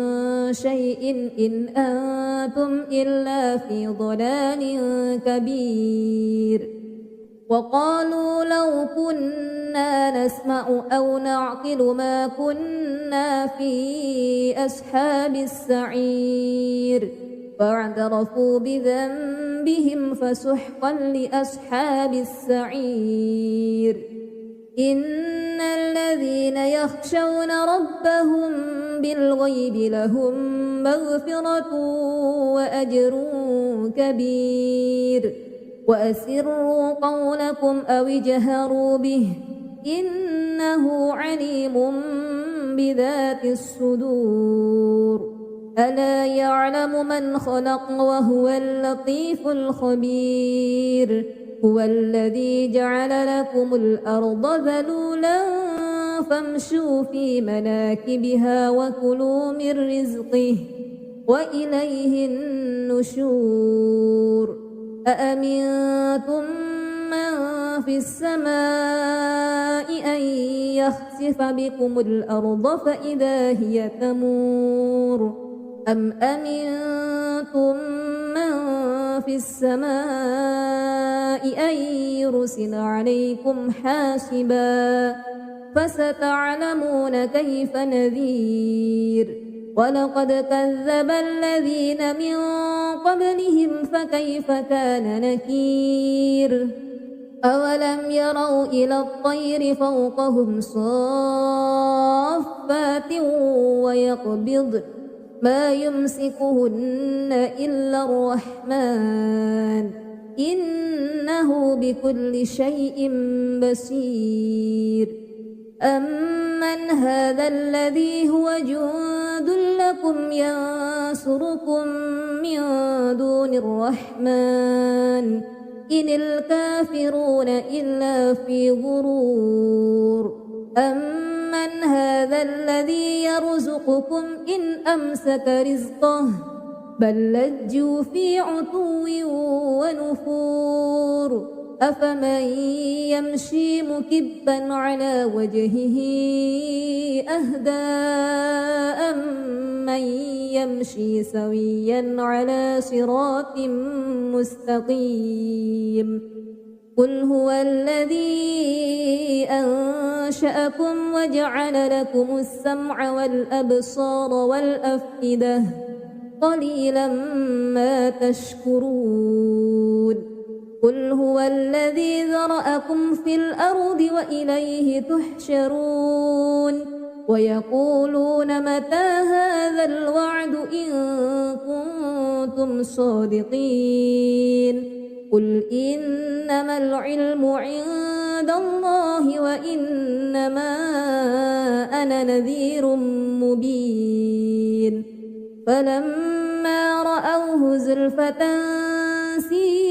شيء إن أنتم إلا في ضلال كبير وقالوا لو كنا نسمع أو نعقل ما كنا في أصحاب السعير فاعترفوا بذنبهم فسحقا لأصحاب السعير إن الذين يخشون ربهم بالغيب لهم مغفرة وأجر كبير وأسروا قولكم أو اجهروا به إنه عليم بذات الصدور ألا يعلم من خلق وهو اللطيف الخبير هو الذي جعل لكم الأرض ذلولا فامشوا في مناكبها وكلوا من رزقه وإليه النشور أأمنتم من في السماء أن يخسف بكم الأرض فإذا هي تمور أم أمنتم من في السماء أن يرسل عليكم حاسبا فستعلمون كيف نذير ولقد كذب الذين من قبلهم فكيف كان نكير أولم يروا إلى الطير فوقهم صافات ويقبض ما يمسكهن إلا الرحمن إنه بكل شيء بصير أمن هذا الذي هو جند لكم ينصركم من دون الرحمن إن الكافرون إلا في غرور أمن هذا الذي يرزقكم إن أمسك رزقه بل لجوا في عتو ونفور أفمن يمشي مكبا على وجهه أهدى أمن يمشي سويا على صراط مستقيم قل هو الذي أنشأكم وجعل لكم السمع والأبصار والأفئدة قليلا ما تشكرون قل هو الذي ذرأكم في الأرض وإليه تحشرون ويقولون متى هذا الوعد إن كنتم صادقين قل إنما العلم عند الله وإنما أنا نذير مبين فلما رأوه زلفة سيئة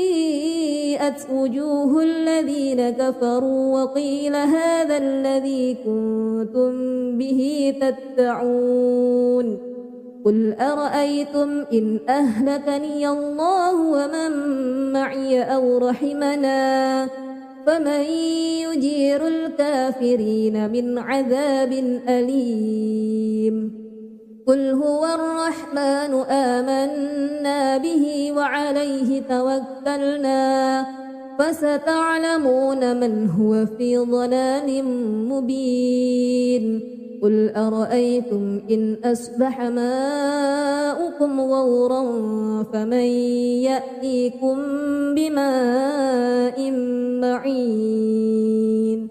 سيئت وجوه الذين كفروا وقيل هذا الذي كنتم به تدعون قل أرأيتم إن أهلكني الله ومن معي أو رحمنا فمن يجير الكافرين من عذاب أليم قل هو الرحمن آمنا به وعليه توكلنا فستعلمون من هو في ضلال مبين قل أرأيتم إن أصبح ماؤكم غورا فمن يأتيكم بماء معين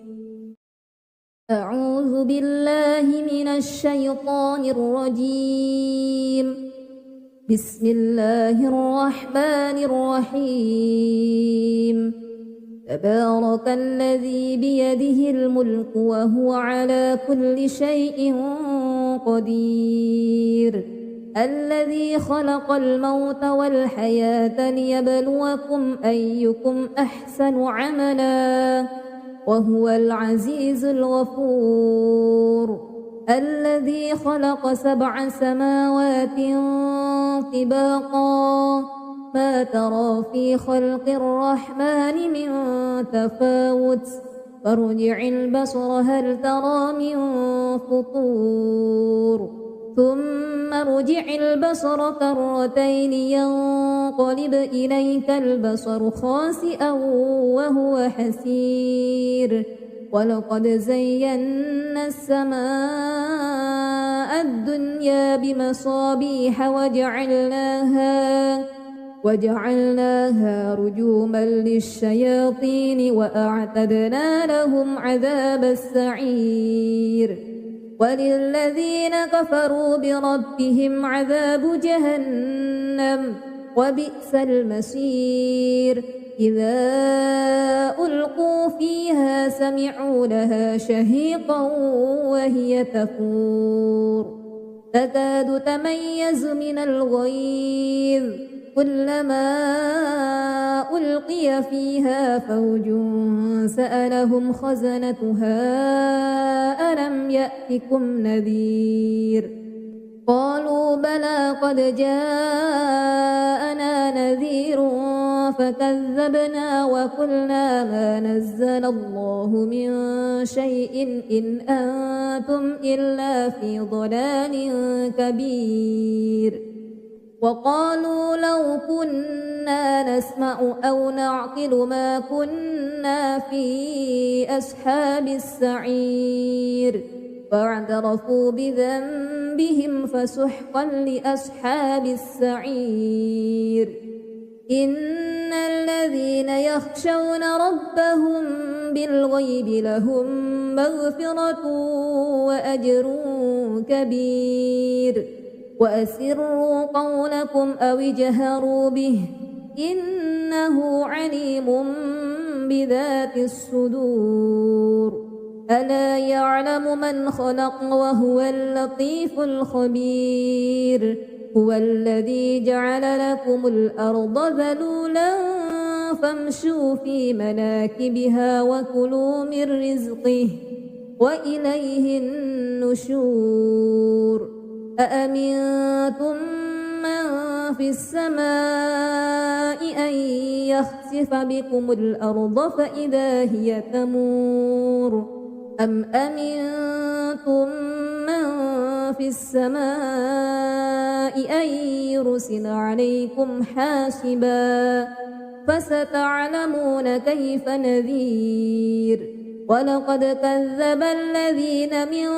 أعوذ بالله من الشيطان الرجيم بسم الله الرحمن الرحيم تبارك الذي بيده الملك وهو على كل شيء قدير الذي خلق الموت والحياة ليبلوكم أيكم أحسن عملا وهو العزيز الغفور الذي خلق 7 سماوات طباقا ما ترى في خلق الرحمن من تفاوت فارجع البصر هل ترى من فطور ثم ارجع البصر كرتين ينقلب إليك البصر خاسئا وهو حسير ولقد زينا السماء الدنيا بمصابيح وجعلناها رجوما للشياطين وأعتدنا لهم عذاب السعير وللذين كفروا بربهم عذاب جهنم وبئس المصير إذا ألقوا فيها سمعوا لها شهيقا وهي تفور تكاد تميز من الغيظ كلما ألقي فيها فوج سألهم خزنتها ألم يأتكم نذير قالوا بلى قد جاءنا نذير فكذبنا وقلنا ما نزل الله من شيء إن أنتم إلا في ضلال كبير وقالوا لو كنا نسمع أو نعقل ما كنا في أصحاب السعير فاعترفوا بذنبهم فسحقا لأصحاب السعير إن الذين يخشون ربهم بالغيب لهم مغفرة وأجر كبير وأسروا قولكم أو اجهروا به إنه عليم بذات الصدور ألا يعلم من خلق وهو اللطيف الخبير هو الذي جعل لكم الأرض ذلولا فامشوا في مناكبها وكلوا من رزقه وإليه النشور أأمنتم من في السماء أن يخسف بكم الأرض فإذا هي تمور أم أمنتم من في السماء أن يرسل عليكم حاسبا فستعلمون كيف نذير ولقد كذب الذين من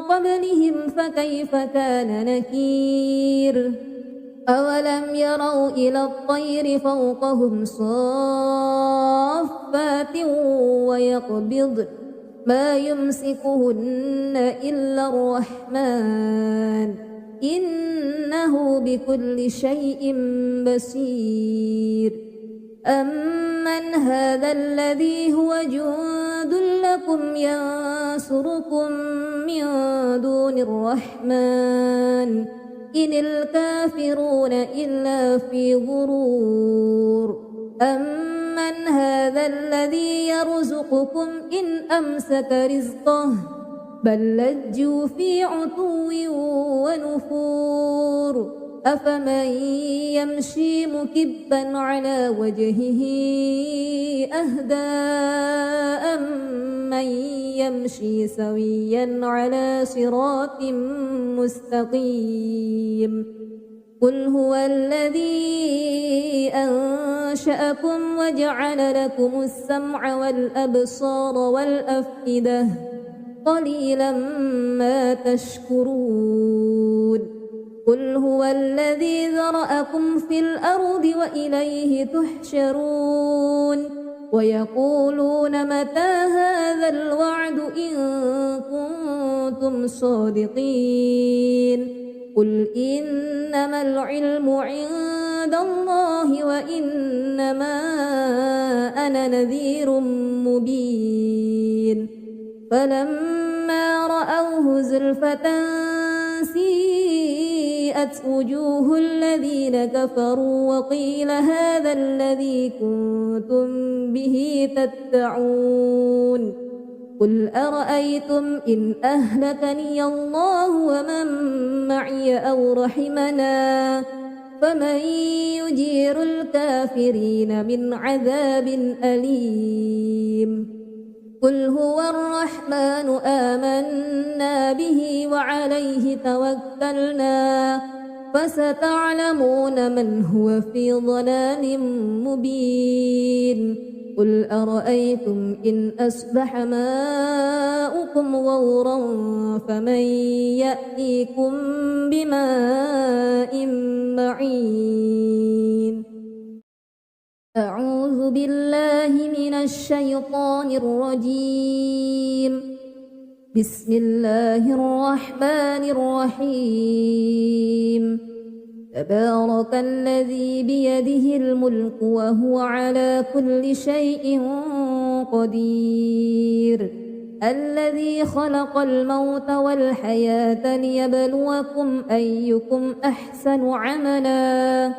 قبلهم فكيف كان نكير أولم يروا إلى الطير فوقهم صافات ويقبض ما يمسكهن إلا الرحمن إنه بكل شيء بصير أمن هذا الذي هو جند لكم ينصركم من دون الرحمن إن الكافرون إلا في غرور أمن من هذا الذي يرزقكم إن أمسك رزقه بل لجوا في عتو ونفور أفمن يمشي مكبا على وجهه أهدى أمن يمشي سويا على صراط مستقيم قل هو الذي أنشأكم وجعل لكم السمع والأبصار والأفئدة قليلا ما تشكرون قل هو الذي ذرأكم في الأرض وإليه تحشرون ويقولون متى هذا الوعد إن كنتم صادقين قل إنما العلم عند الله وإنما أنا نذير مبين فلما رأوه زلفة سيئت وجوه الذين كفروا وقيل هذا الذي كنتم به تدعون قل أرأيتم إن أهلكني الله ومن معي أو رحمنا فمن يجير الكافرين من عذاب أليم قل هو الرحمن آمنا به وعليه توكلنا فستعلمون من هو في ضلال مبين قل أرأيتم إن أصبح ماؤكم غورا فمن يأتيكم بماء معين أعوذ بالله من الشيطان الرجيم بسم الله الرحمن الرحيم تبارك الذي بيده الملك وهو على كل شيء قدير الذي خلق الموت والحياة ليبلوكم أيكم أحسن عملا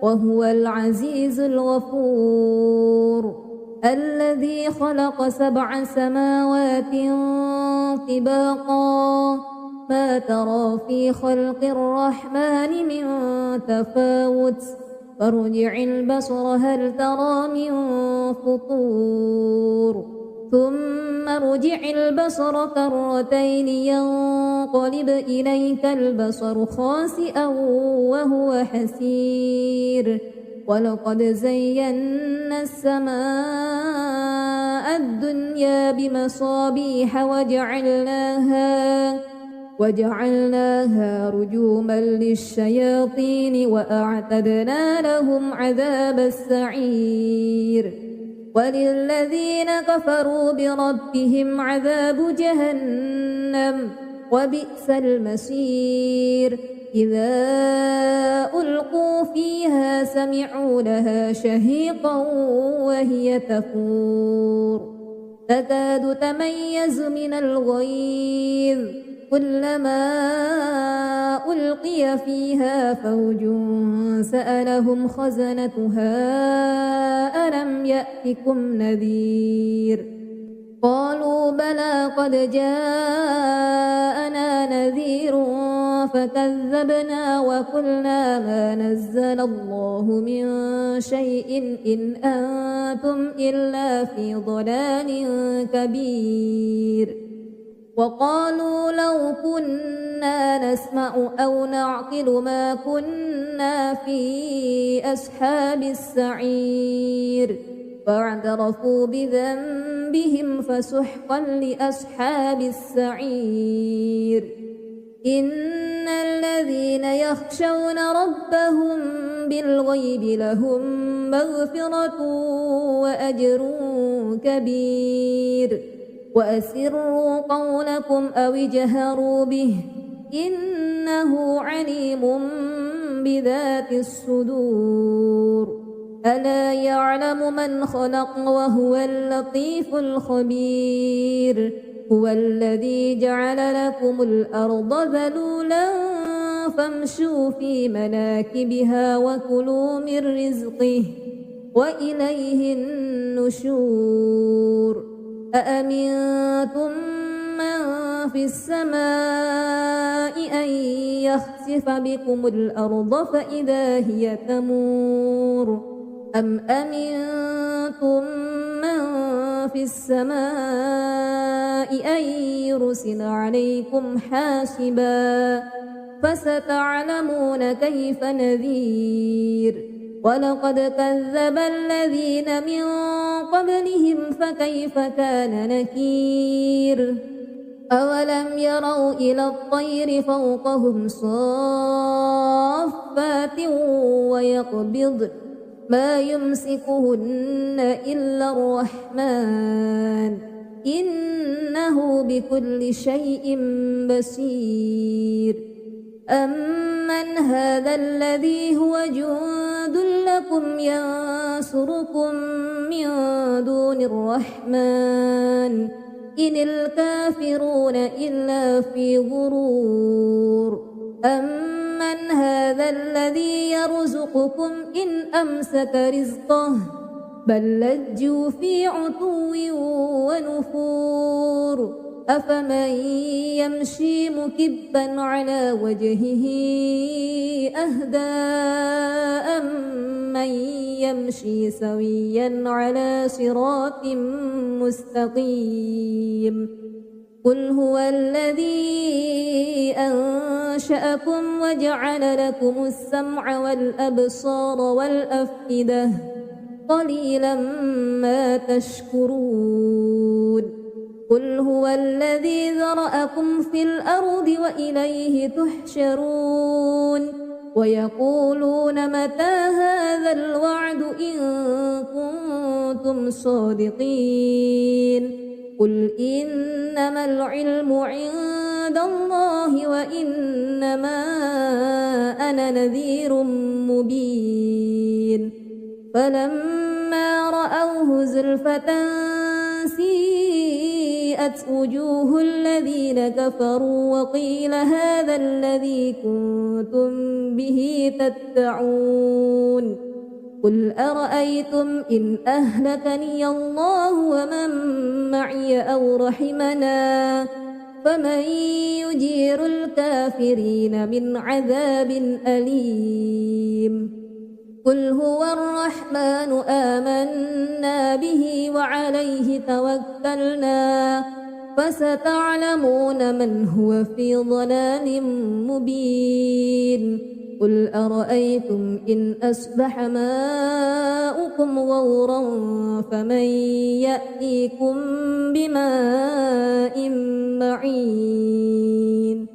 وهو العزيز الغفور الذي خلق 7 سماوات طباقا ما ترى في خلق الرحمن من تفاوت فارجع البصر هل ترى من فطور ثم ارجع البصر كرتين ينقلب إليك البصر خاسئا وهو حسير ولقد زينا السماء الدنيا بمصابيح وجعلناها رجوما للشياطين وأعتدنا لهم عذاب السعير وللذين كفروا بربهم عذاب جهنم وبئس المصير إذا ألقوا فيها سمعوا لها شهيقا وهي تفور تكاد تميز من الغيظ كلما ألقي فيها فوج سألهم خزنتها ألم يأتكم نذير قالوا بلى قد جاءنا نذير فكذبنا وقلنا ما نزل الله من شيء إن أنتم إلا في ضلال كبير وقالوا لو كنا نسمع أو نعقل ما كنا في أصحاب السعير فاعترفوا بذنبهم فسحقا لأصحاب السعير إن الذين يخشون ربهم بالغيب لهم مغفرة وأجر كبير وأسروا قولكم أو اجهروا به إنه عليم بذات الصدور ألا يعلم من خلق وهو اللطيف الخبير هو الذي جعل لكم الأرض ذلولا فامشوا في مناكبها وكلوا من رزقه وإليه النشور أأمنتم من في السماء أن يخسف بكم الأرض فإذا هي تمور أم أمنتم من في السماء أن يرسل عليكم حاسبا فستعلمون كيف نذير ولقد كذب الذين من قبلهم فكيف كان نكير أولم يروا إلى الطير فوقهم صافات ويقبضن ما يمسكهن إلا الرحمن إنه بكل شيء بصير أمن هذا الذي هو جند لكم ينصركم من دون الرحمن إن الكافرون إلا في غرور أمن هذا الذي يرزقكم إن أمسك رزقه بل لجوا في عتو ونفور أفمن يمشي مكبا على وجهه أهدى أمن يمشي سويا على صراط مستقيم قل هو الذي أنشأكم وجعل لكم السمع والأبصار والأفئدة قليلا ما تشكرون قل هو الذي ذرأكم في الأرض وإليه تحشرون ويقولون متى هذا الوعد إن كنتم صادقين قل إنما العلم عند الله وإنما أنا نذير مبين فلما رأوه زلفة سيئت وجوه الذين كفروا وقيل هذا الذي كنتم به تدعون قل أرأيتم إن أهلكني الله ومن معي أو رحمنا فمن يجير الكافرين من عذاب أليم قل هو الرحمن آمنا به وعليه توكلنا فستعلمون من هو في ضلال مبين قل أرأيتم إن أصبح ماؤكم غورا فمن يأتيكم بماء معين